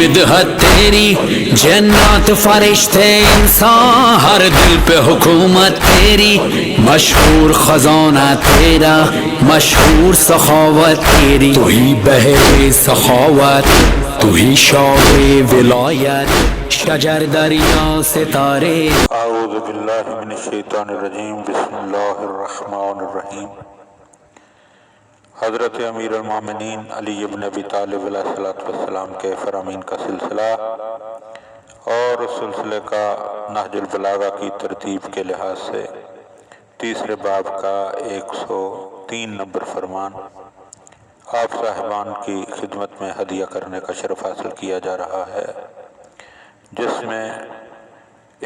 مدحت تیری، جنات فرشتے انسان ہر دل پہ حکومت تیری، مشہور خزانہ تیرا، مشہور سخاوت تیری، تو ہی بحر سخاوت، تو ہی شاہ ولایت، شجر دریا ستارے۔ اعوذ باللہ من الشیطان الرجیم، بسم اللہ الرحمن الرحیم۔ حضرت امیر المومنین علی بن ابی طالب علیہ السلام کے فرامین کا سلسلہ اور اس سلسلے کا نہج البلاغہ کی ترتیب کے لحاظ سے تیسرے باب کا 103 نمبر فرمان آپ صاحبان کی خدمت میں ہدیہ کرنے کا شرف حاصل کیا جا رہا ہے، جس میں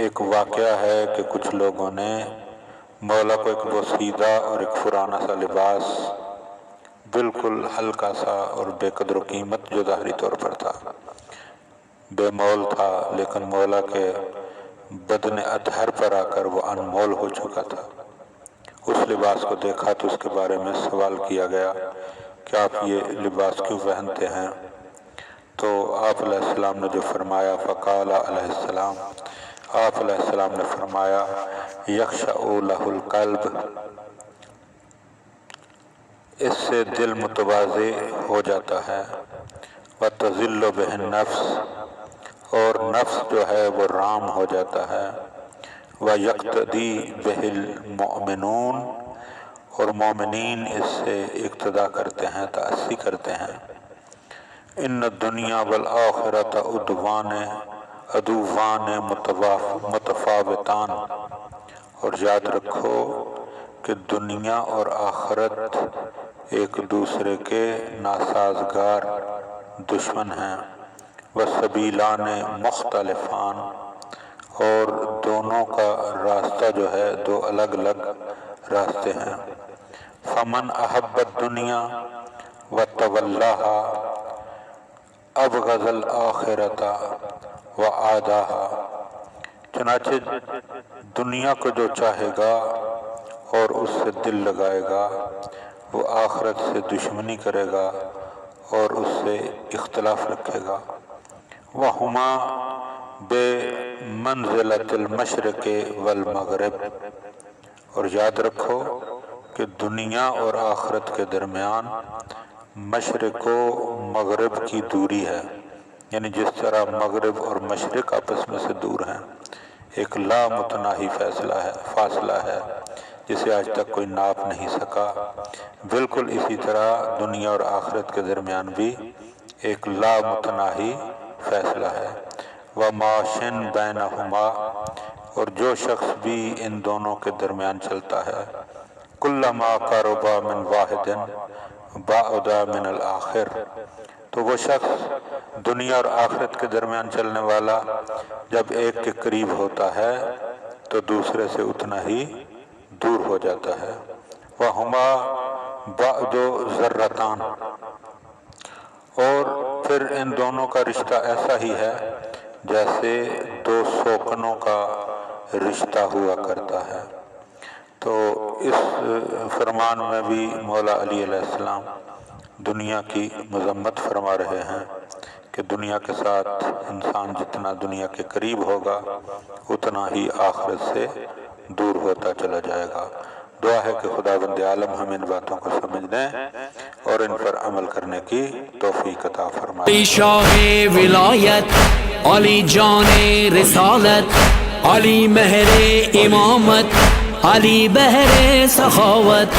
ایک واقعہ ہے کہ کچھ لوگوں نے مولا کو ایک بوسیدہ اور ایک پرانا سا لباس، بالکل ہلکا سا اور بے قدر و قیمت جو ظاہری طور پر تھا، بے مول تھا، لیکن مولا کے بدن اطہر پر آ کر وہ انمول ہو چکا تھا۔ اس لباس کو دیکھا تو اس کے بارے میں سوال کیا گیا کہ آپ یہ لباس کیوں پہنتے ہیں؟ تو آپ علیہ السلام نے جو فرمایا، فقال علیہ السلام، آپ علیہ السلام نے فرمایا، یخشع لہ القلب، اس سے دل متواضع ہو جاتا ہے، وتذل بہ النفس، اور نفس جو ہے وہ رام ہو جاتا ہے، ویقتدی بہ المؤمنون، اور مومنین اس سے اقتدا کرتے ہیں، تأسی کرتے ہیں۔ ان الدنیا والآخرۃ عدوان متفاوتان، اور یاد رکھو کہ دنیا اور آخرت ایک دوسرے کے ناسازگار دشمن ہیں، والسبیلان مختلفان، اور دونوں کا راستہ جو ہے دو الگ الگ راستے ہیں۔ فمن احب الدنیا وتولاہا ابغض الآخرۃ وعاداہا، چنانچہ دنیا کو جو چاہے گا اور اس سے دل لگائے گا، وہ آخرت سے دشمنی کرے گا اور اس سے اختلاف رکھے گا۔ وہما بمنزلۃ المشرق والمغرب، اور یاد رکھو کہ دنیا اور آخرت کے درمیان مشرق و مغرب کی دوری ہے، یعنی جس طرح مغرب اور مشرق آپس میں سے دور ہیں، ایک لا متناہی فاصلہ ہے جسے آج تک کوئی ناپ نہیں سکا، بالکل اسی طرح دنیا اور آخرت کے درمیان بھی ایک لا متناہی فاصلہ ہے۔ وَمَاشٍ بَيْنَهُمَا، اور جو شخص بھی ان دونوں کے درمیان چلتا ہے، كُلَّمَا قَرُبَ مِنْ وَاحِدٍ بَعُدَ مِنَ الْآخِرِ، تو وہ شخص دنیا اور آخرت کے درمیان چلنے والا جب ایک کے قریب ہوتا ہے تو دوسرے سے اتنا ہی دور ہو جاتا ہے۔ وَهُمَا بَعْدُ ذَرَّتَانِ، اور پھر ان دونوں کا رشتہ ایسا ہی ہے جیسے دو سوکنوں کا رشتہ ہوا کرتا ہے۔ تو اس فرمان میں بھی مولا علی علیہ السلام دنیا کی مذمت فرما رہے ہیں کہ دنیا کے ساتھ انسان جتنا دنیا کے قریب ہوگا اتنا ہی آخرت سے دور ہوتا چلا جائے گا۔ دعا ہے کہ خداوند عالم ہم ان باتوں کو سمجھنے اور ان پر عمل کرنے کی توفیق عطا فرمائے۔ علی شاہ ولایت، علی جان رسالت، علی مہر امامت، علی بحر سخاوت،